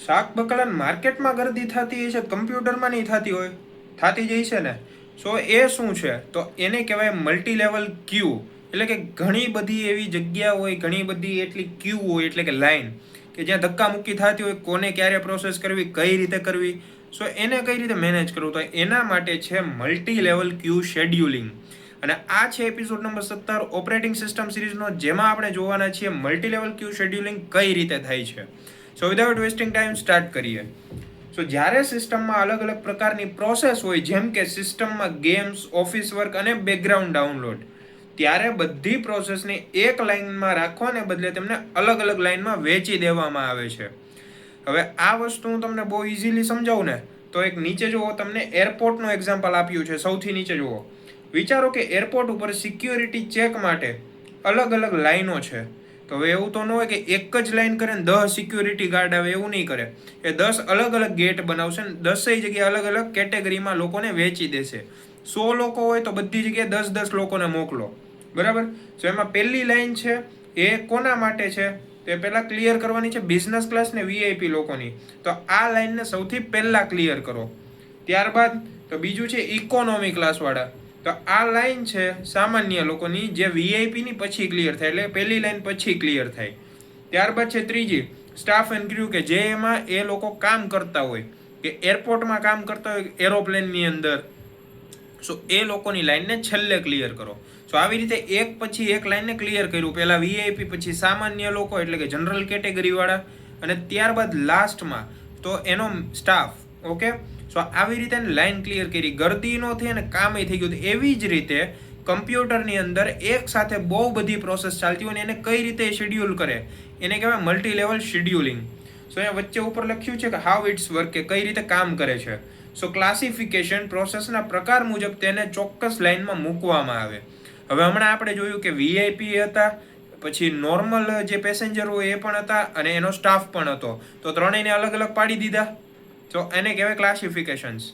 શાક બકાલા માર્કેટમાં ગરદી થતી હોય છે, કમ્પ્યુટરમાં નહીં થતી હોય, થતી જાય છે ને. સો એ શું છે તો એને કહેવાય મલ્ટી લેવલ ક્યુ. એટલે કે ઘણી બધી એવી જગ્યા હોય, ઘણી બધી એટલી ક્યુ હોય, એટલે કે લાઈન કે જ્યાં ધક્કા મુક્કી થતી હોય, કોને ક્યારે પ્રોસેસ કરવી, કઈ રીતે કરવી, સો એને કઈ રીતે મેનેજ કરવું, તો એના માટે છે મલ્ટી લેવલ ક્યુ શેડ્યુલિંગ. અને આ છે એપિસોડ નંબર 17 ઓપરેટિંગ સિસ્ટમ સિરીઝનો, જેમાં આપણે જોવાના છીએ મલ્ટી લેવલ ક્યુ શેડ્યુલિંગ કઈ રીતે થાય છે. સો વિધાઉટ વેસ્ટિંગ ટાઈમ સ્ટાર્ટ કરીએ. સો જ્યારે સિસ્ટમમાં અલગ અલગ પ્રકારની પ્રોસેસ હોય, જેમ કે સિસ્ટમમાં ગેમ્સ, ઓફિસ વર્ક અને બેકગ્રાઉન્ડ ડાઉનલોડ, ત્યારે બધી પ્રોસેસને એક લાઇનમાં રાખવાને બદલે તેમને અલગ અલગ લાઇનમાં વેચી દેવામાં આવે છે. હવે આ વસ્તુ હું તમને બહુ ઇઝીલી સમજાવું ને તો એક નીચે જુઓ, તમને એરપોર્ટનું એક્ઝામ્પલ આપ્યું છે. સૌથી નીચે જુઓ, વિચારો કે એરપોર્ટ ઉપર સિક્યોરિટી ચેક માટે અલગ અલગ લાઈનો છે. તો હવે એવું તો ન હોય કે એક જ લાઈન કરે ને 10 સિક્યોરિટી ગાર્ડ આવે, એવું નહીં કરે. એ 10 અલગ અલગ ગેટ બનાવશે ને 10 જગ્યાએ અલગ અલગ કેટેગરીમાં લોકોને વેચી દેશે. 100 લોકો હોય તો બધી જગ્યાએ 10-10 લોકોને મોકલો, બરાબર. તો એમાં પહેલી લાઈન છે એ કોના માટે છે, તો પહેલાં ક્લિયર કરવાની છે બિઝનેસ ક્લાસ ને વીઆઈપી લોકોની. તો આ લાઈનને સૌથી પહેલાં ક્લિયર કરો. ત્યારબાદ તો બીજું છે ઇકોનોમી ક્લાસવાળા. તો આ લાઈન છે સામાન્ય લોકોની, જે વીઆઈપીની પછી ક્લિયર થાય, એટલે પહેલી લાઈન પછી ક્લિયર થાય. ત્યારબાદ છે ત્રીજી સ્ટાફ એન્ડ ક્રૂ, કે જે એમાં એ લોકો કામ કરતા હોય, કે એરપોર્ટમાં કામ કરતા હોય એરોપ્લેનની અંદર. સો એ લોકોની લાઈનને છેલ્લે ક્લિયર કરો. સો આવી રીતે એક પછી એક લાઈનને ક્લિયર કર્યું. પહેલાં વીઆઈપી, પછી સામાન્ય લોકો એટલે કે જનરલ કેટેગરીવાળા, અને ત્યારબાદ લાસ્ટમાં તો એનો સ્ટાફ. ઓકે, સો આવી રીતે લાઈન ક્લિયર કરી, ગરદી ન થઈ અને કામ થઈ ગયું. એવી જ રીતે કમ્પ્યુટરની અંદર એક સાથે બહુ બધી પ્રોસેસ ચાલતી હોય ને એને કઈ રીતે શેડ્યુલ કરે, એને કહેવાય મલ્ટી લેવલ શેડ્યુલિંગ. સો અહીંયા વચ્ચે ઉપર લખ્યું છે કે હાઉ ઇટ્સ વર્ક, કે કઈ રીતે કામ કરે છે. સો ક્લાસિફિકેશન, પ્રોસેસના પ્રકાર મુજબ તેને ચોક્કસ લાઇનમાં મૂકવામાં આવે. હવે હમણાં આપણે જોયું કે વીઆઈપી હતા, પછી નોર્મલ જે પેસેન્જર હોય એ પણ હતા, અને એનો સ્ટાફ પણ હતો. તો ત્રણેયને અલગ અલગ પાડી દીધા. તો એને કહેવાય ક્લાસિફિકેશન્સ.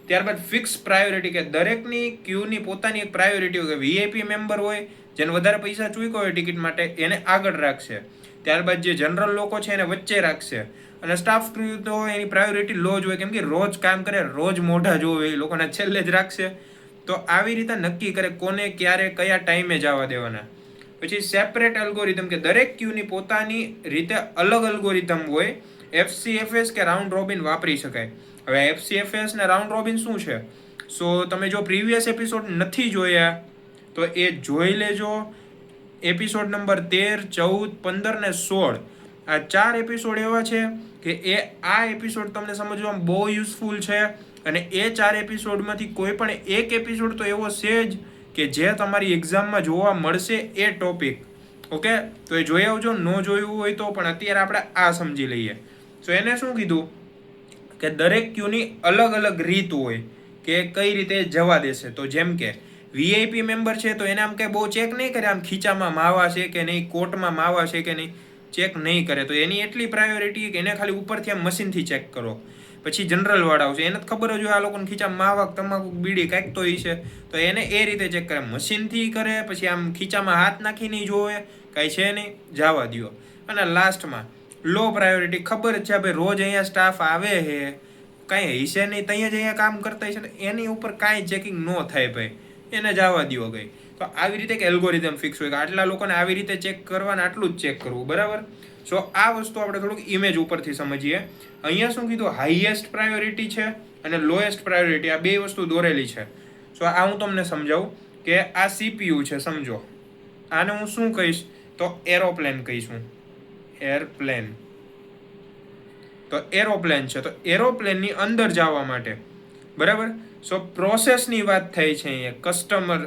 ત્યારબાદ ફિક્સ પ્રાયોરિટી, કે દરેકની ક્યુની પોતાની એક પ્રાયોરિટી હોય. કે વીઆઈપી મેમ્બર હોય, જેને વધારે પૈસા ચૂક્યો હોય ટિકિટ માટે, એને આગળ રાખશે. ત્યારબાદ જે જનરલ લોકો છે એને વચ્ચે રાખશે. અને સ્ટાફ ક્રૂ તો એની પ્રાયોરિટી લો જ હોય, કેમ કે રોજ કામ કરે, રોજ મોઢા જોવે, એ લોકોને છેલ્લે જ રાખશે. તો આવી રીતે નક્કી કરે કોને ક્યારે કયા ટાઈમે જવા દેવાના. પછી સેપરેટ એલ્ગોરિધમ, કે દરેક ક્યુની પોતાની રીતે અલગ એલ્ગોરિધમ હોય. એફસીએફએસ કે રાઉન્ડ રોબિન વાપરી શકાય. હવે એફસીએફએસ ને રાઉન્ડ રોબિન શું છે, સો તમે જો પ્રીવિયસ એપિસોડ નથી જોયા તો એ જોઈ લેજો. એપિસોડ નંબર 13, 14, 15 ને 16, આ 4 એપિસોડ એવા છે કે આ એપિસોડ તમને સમજવામાં બહુ યુઝફુલ છે. અને એ 4 એપિસોડમાંથી કોઈ પણ એક એપિસોડ તો એવો છે જ કે જે તમારી એક્ઝામમાં જોવા મળશે એ ટોપિક. ઓકે, તો એ જોઈ આવજો. ન જોયું હોય તો પણ અત્યારે આપણે આ સમજી લઈએ. સો એને શું કીધું કે દરેક ક્યુની અલગ અલગ રીત હોય કે કઈ રીતે જવા દેશે. તો જેમ કે વીઆઈપી મેમ્બર છે તો એને આમ કંઈ બહુ ચેક નહીં કરે, આમ ખીચામાં માવા છે કે નહીં, કોટમાં માવા છે કે નહીં, ચેક નહીં કરે. તો એની એટલી પ્રાયોરિટી કે એને ખાલી ઉપરથી આમ મશીનથી ચેક કરો. પછી જનરલ વાળા આવશે, એને ખબર જ હોય આ લોકોને ખીચામાં માવા, તમાકુ, બીડી કાંઈક તો છે, તો એને એ રીતે ચેક કરે, મશીનથી કરે. પછી આમ ખીચામાં હાથ નાખીને જોવે, કાંઈ છે નહીં, જવા દો. અને લાસ્ટમાં લો પ્રાયોરિટી, ખબર જ છે ભાઈ રોજ અહીંયા સ્ટાફ આવે છે, કાંઈ હશે નહીં, ત્યાં જ અહીંયા કામ કરતા હશે, એની ઉપર કાંઈ ચેકિંગ ન થાય ભાઈ, એને જવા દો ગઈ. તો આવી રીતે એક એલ્ગોરિધમ ફિક્સ હોય કે આટલા લોકોને આવી રીતે ચેક કરવાના, આટલું જ ચેક કરવું, બરાબર. સો આ વસ્તુ આપણે થોડુંક ઇમેજ ઉપરથી સમજીએ. અહીંયા શું કીધું, હાઈએસ્ટ પ્રાયોરિટી છે અને લોએસ્ટ પ્રાયોરિટી, આ બે વસ્તુ દોરેલી છે. સો આ હું તમને સમજાવું કે આ સીપીયુ છે, સમજો. આને હું શું કહીશ, તો એરોપ્લેન કહીશું. એરપ્લેન, તો એરોપ્લેન છે, તો એરોપ્લેનની અંદર જવા માટે, બરાબર. સો પ્રોસેસની વાત થઈ છે અહીંયા, કસ્ટમર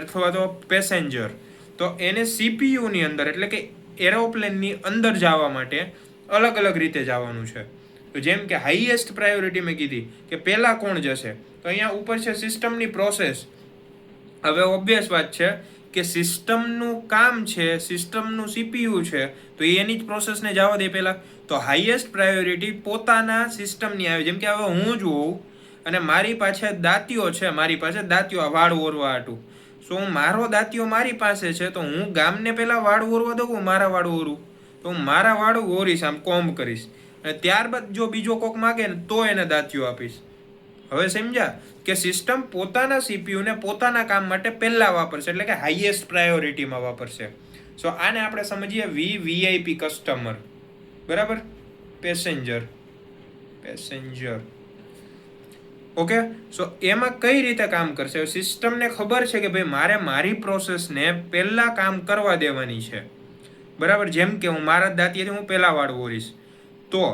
અથવા તો પેસેન્જર. તો એને સીપીયુની અંદર, એટલે કે એરોપ્લેનની અંદર જવા માટે અલગ અલગ રીતે જવાનું છે. તો જેમ કે હાઈએસ્ટ પ્રાયોરિટી મેં કીધી કે પહેલાં કોણ જશે, તો અહીંયા ઉપર છે સિસ્ટમની પ્રોસેસ. હવે ઓબ્વિયસ વાત છે કે સિસ્ટમનું કામ છે, સિસ્ટમનું સીપીયુ છે, તો એની જ પ્રોસેસને જવા દે પહેલાં. તો હાઈએસ્ટ પ્રાયોરિટી પોતાના સિસ્ટમની આવે. જેમ કે હવે હું જ હોઉં અને મારી પાસે દાંતીઓ છે, મારી પાસે દાંતીઓ વાળ ઓરવા હાટું. સો મારો દાંતીઓ મારી પાસે છે, તો હું ગામને પહેલાં વાળ ઓરવા દઉં, મારા વાળ ઓરું. તો હું મારા વાળું ઓરીશ, આમ કોમ્બ કરીશ, અને ત્યારબાદ જો બીજો કોક માગે ને તો એને દાંતિયું આપીશ. હવે સમજ્યા કે સિસ્ટમ પોતાના સીપીયુને પોતાના કામ માટે પહેલાં વાપરશે, એટલે કે હાઈએસ્ટ પ્રાયોરિટીમાં વાપરશે. સો આને આપણે સમજીએ વીઆઈપી કસ્ટમર, બરાબર, પેસેન્જર. ઓકે, સો એમાં કઈ રીતે કામ કરશે? સિસ્ટમને ખબર છે કે ભાઈ મારે મારી પ્રોસેસને પહેલાં કામ કરવા દેવાની છે, બરાબર. જેમ કે હું મારા દાંતિયાથી હું પહેલાં વાળ ઓરીશ, તો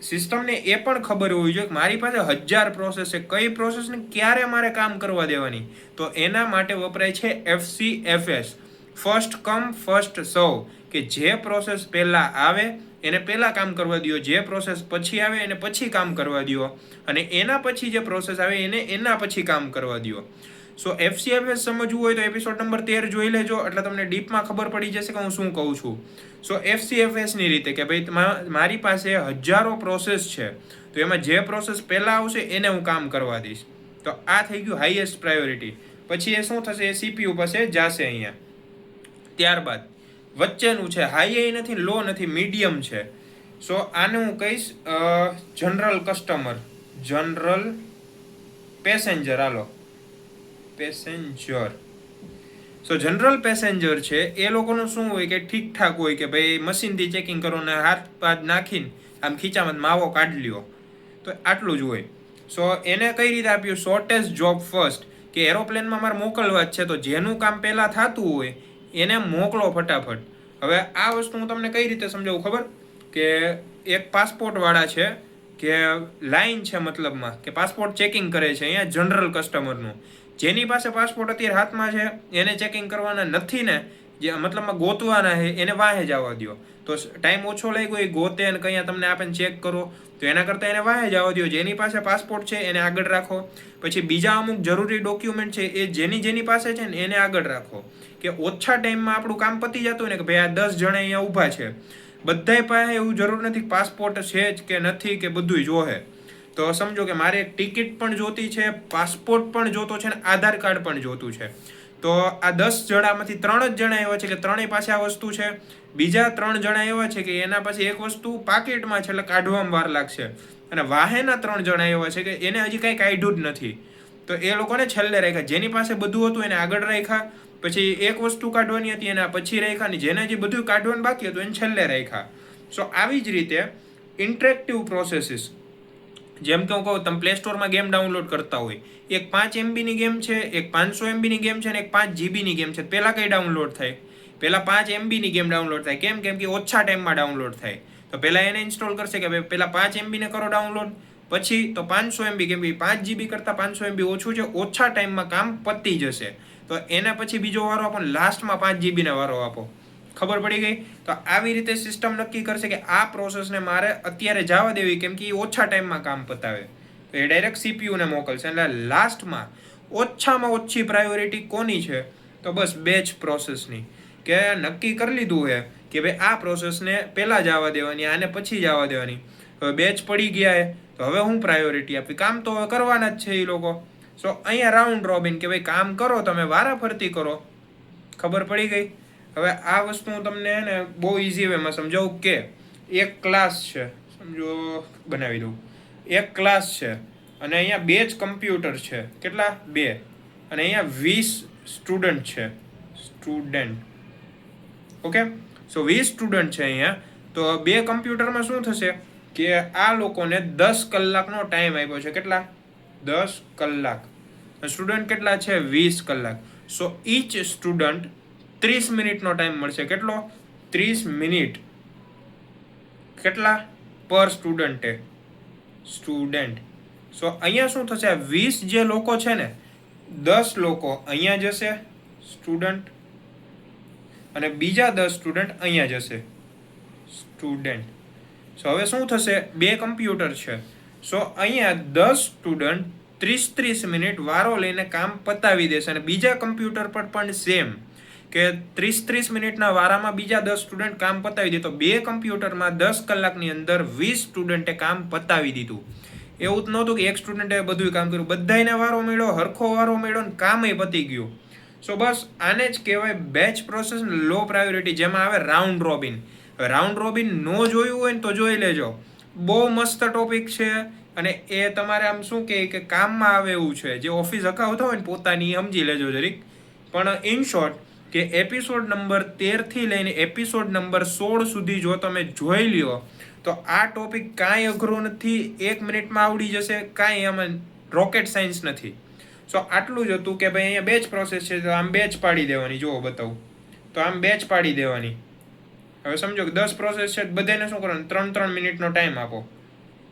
સિસ્ટમને એ પણ ખબર હોવી જોઈએ કે મારી પાસે 1000 પ્રોસેસ છે, કઈ પ્રોસેસને ક્યારે મારે કામ કરવા દેવાની. તો એના માટે વપરાય છે FCFS, ફર્સ્ટ કમ ફર્સ્ટ સર્વ, કે જે પ્રોસેસ પહેલાં આવે એને પહેલાં કામ કરવા દો, જે પ્રોસેસ પછી આવે એને પછી કામ કરવા દો, અને એના પછી જે પ્રોસેસ આવે એને એના પછી કામ કરવા દો. સો FCFS સમજવું હોય તો એપિસોડ નંબર 13 જોઈ લેજો, એટલે તમને ડીપમાં ખબર પડી જશે કે હું શું કહું છું. સો FCFSની રીતે કે ભાઈ મારી પાસે હજારો પ્રોસેસ છે, તો એમાં જે પ્રોસેસ પહેલાં આવશે એને હું કામ કરવા દઈશ. તો આ થઈ ગયું હાઈએસ્ટ પ્રાયોરિટી. પછી એ શું થશે? એ CPU પાસે જશે અહીંયા. ત્યારબાદ વચ્ચેનું છે, હાઈ નથી, લો નથી, મીડિયમ છે. સો આને હું કહીશ જનરલ કસ્ટમર, જનરલ પેસેન્જર. હાલો, પેસેન્જર. સો જનરલ પેસેન્જર છે એ લોકોનું શું હોય કે ઠીકઠાક હોય કે ભાઈ મશીનથી ચેકિંગ કરો ને હાથ પાદ નાખીને આમ ખીચામાં માવો કાઢી લ્યો, તો આટલું જ હોય. સો એને કઈ રીતે આપ્યું? શોર્ટેસ્ટ જોબ ફર્સ્ટ, કે એરોપ્લેનમાં મારે મોકલવા જ છે, તો જેનું કામ પહેલાં થતું હોય એને મોકલો ફટાફટ. હવે આ વસ્તુ હું તમને કઈ રીતે સમજાવું ખબર? કે એક પાસપોર્ટવાળા છે કે લાઈન છે, મતલબમાં કે પાસપોર્ટ ચેકિંગ કરે છે અહીંયા જનરલ કસ્ટમરનું. જેની પાસે પાસપોર્ટ અત્યારે હાથમાં છે એને ચેકિંગ કરવાના નથી ને, જે મતલબમાં ગોતવાના છે એને વાહે જવા દો. તો ટાઈમ ઓછો લાગ્યો એ ગોતે અને કંઈ તમને આપે ચેક કરો, તો એના કરતાં એને વાહે જવા દો. જેની પાસે પાસપોર્ટ છે એને આગળ રાખો. પછી બીજા અમુક જરૂરી ડોક્યુમેન્ટ છે એ જેની પાસે છે ને એને આગળ રાખો, કે ઓછા ટાઈમમાં આપણું કામ પતી જતું હોય ને, કે ભાઈ આ 10 જણા અહીંયા ઊભા છે, બધાય પાસે એવું જરૂર નથી પાસપોર્ટ છે જ કે નથી કે બધુંય જોહે. તો સમજો કે મારે ટિકિટ પણ જોતી છે, પાસપોર્ટ પણ જોતો છે, ને આધાર કાર્ડ પણ જોતું છે. તો આ 10 જણામાંથી 3 જ જણા એવા છે કે ત્રણેય પાસે આ વસ્તુ છે. બીજા 3 જણા એવા છે કે એના પાસે એક વસ્તુ પાકીટમાં છે એટલે કાઢવામાં વાર લાગશે, અને વાહેના 3 જણા એવા છે કે એને હજી કંઈ કાઢ્યું જ નથી, તો એ લોકોને છેલ્લે રાખ્યા. જેની પાસે બધું હતું એને આગળ રાખ્યા, પછી એક વસ્તુ કાઢવાની હતી એના પછી રાખ્યા, ને જેને હજી બધું કાઢવાનું બાકી હતું એને છેલ્લે રાખ્યા. સો આવી જ રીતે ઇન્ટરેક્ટિવ પ્રોસેસીસ, જેમ કે હું કહું, તમે પ્લે સ્ટોરમાં ગેમ ડાઉનલોડ કરતા હોય, એક 5 MBની ગેમ છે, એક 500 MBની ગેમ છે, અને એક 5 GBની ગેમ છે. પહેલાં કઈ ડાઉનલોડ થાય? પહેલાં 5 MBની ગેમ ડાઉનલોડ થાય. કેમ કે ઓછા ટાઈમમાં ડાઉનલોડ થાય. તો પહેલાં એને ઇન્સ્ટોલ કરશે કે ભાઈ પહેલાં 5 MBને કરો ડાઉનલોડ, પછી તો 500 MB, કેમ કે 5 GB કરતાં 500 MB ઓછું છે, ઓછા ટાઈમમાં કામ પતી જશે. તો એના પછી બીજો વારો આપો, લાસ્ટમાં 5 GBને વારો આપો. ખબર પડી ગઈ? તો આવી રીતે સિસ્ટમ નક્કી કરશે કે આ પ્રોસેસને મારે અત્યારે જવા દેવી, કેમ કે એ ઓછા ટાઈમમાં કામ પતાવે, તો એ ડાયરેક્ટ CPUને મોકલશે. એટલે લાસ્ટમાં ઓછામાં ઓછી પ્રાયોરિટી કોની છે? તો બસ બેચ પ્રોસેસની, કે નક્કી કરી લીધું છે કે ભાઈ આ પ્રોસેસને પહેલાં જવા દેવાની, આને પછી જવા દેવાની. હવે બેચ પડી ગયા છે, તો હવે હું પ્રાયોરિટી આપી? કામ તો હવે કરવાના જ છે એ લોકો. સો અહીંયા રાઉન્ડ રોબિન, કે ભાઈ કામ કરો તમે, વારાફરતી કરો. ખબર પડી ગઈ? હવે આ વસ્તુ હું તમને ને બહુ ઇઝી વેમાં સમજાવું કે એક ક્લાસ છે, સમજો બનાવી દઉં. એક ક્લાસ છે અને અહીંયા 2 જ કમ્પ્યુટર છે. કેટલા? 2. અને અહીંયા 20 સ્ટુડન્ટ છે. Student, okay. સો 20 સ્ટુડન્ટ છે અહીંયા. તો 2 કમ્પ્યુટરમાં શું થશે કે આ લોકોને 10 કલાકનો ટાઈમ આપ્યો છે. કેટલા? 10 કલાક. સ્ટુડન્ટ કેટલા છે? 20 કલાક. સો ઈચ સ્ટુડન્ટ 30 મિનિટનો ટાઈમ મળશે. કેટલો? 30 મિનિટ. કેટલા પર સ્ટુડન્ટે? સ્ટુડન્ટ. સો અહીંયા શું થશે? આ 20 જે લોકો છે ને, 10 લોકો અહીંયા જશે સ્ટુડન્ટ, અને બીજા 10 સ્ટુડન્ટ અહીંયા જશે સ્ટુડન્ટ. સો હવે શું થશે? 2 કમ્પ્યુટર છે. સો અહીંયા 10 સ્ટુડન્ટ 30 મિનિટ વારો લઈને કામ પતાવી દેશે, અને બીજા કમ્પ્યુટર પર પણ સેમ, કે 30 મિનિટના વારામાં બીજા 10 સ્ટુડન્ટ કામ પતાવી દે. તો 2 કમ્પ્યુટરમાં 10 કલાકની અંદર 20 સ્ટુડન્ટે કામ પતાવી દીધું. એવું જ નહોતું કે એક સ્ટુડન્ટે બધું કામ કર્યું, બધાને વારો મળ્યો, હરખો વારો મળ્યો ને કામય પતી ગયું. સો બસ આને જ કહેવાય બેચ પ્રોસેસ, લો પ્રાયોરિટી, જેમાં આવે રાઉન્ડ રોબિન. રાઉન્ડ રોબિન નો જોયું હોય ને તો જોઈ લેજો, બહુ મસ્ત ટોપિક છે અને એ તમારે આમ શું કે કામમાં આવે એવું છે. જે ઓફિસ અકાઉન્ટ હોય ને પોતાની સમજી લેજો જરીક. પણ ઇન શોર્ટ કે એપિસોડ નંબર 13થી લઈને એપિસોડ નંબર 16 સુધી જો તમે જોઈ લ્યો તો આ ટોપિક કાંઈ અઘરો નથી, 1 મિનિટમાં આવડી જશે, કાંઈ એમાં રોકેટ સાયન્સ નથી. સો આટલું જ હતું કે ભાઈ અહીંયા બેચ પ્રોસેસ છે તો આમ બેચ પાડી દેવાની. જુઓ બતાવું તો આમ બેચ પાડી દેવાની. હવે સમજો કે 10 પ્રોસેસ છે, બધાને શું કરવાનું, 3-3 મિનિટનો ટાઈમ આપો.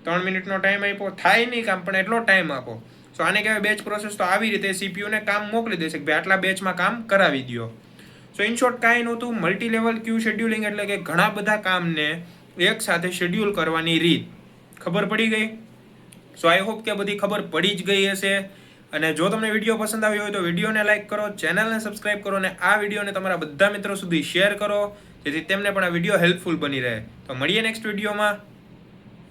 3 મિનિટનો ટાઈમ આપ્યો, થાય નહીં કામ પણ એટલો ટાઈમ આપો. સો આને કહેવાય બેચ પ્રોસેસ. તો આવી રીતે સીપીયુને કામ મોકલી દેશે કે ભાઈ આટલા બેચમાં કામ કરાવી દો. સો ઇન શોર્ટ કાંઈ નહોતું, મલ્ટી લેવલ ક્યુ શેડ્યુલિંગ એટલે કે ઘણા બધા કામને એક સાથે શેડ્યુલ કરવાની રીત ખબર પડી ગઈ. સો આઈ હોપ કે બધી ખબર પડી જ ગઈ હશે. અને જો તમને વિડીયો પસંદ આવ્યો હોય તો વિડીયોને લાઇક કરો, ચેનલને સબસ્ક્રાઇબ કરો અને આ વિડીયોને તમારા બધા મિત્રો સુધી શેર કરો જેથી તેમને પણ આ વિડીયો હેલ્પફુલ બની રહે. તો મળીએ નેક્સ્ટ વિડીયોમાં.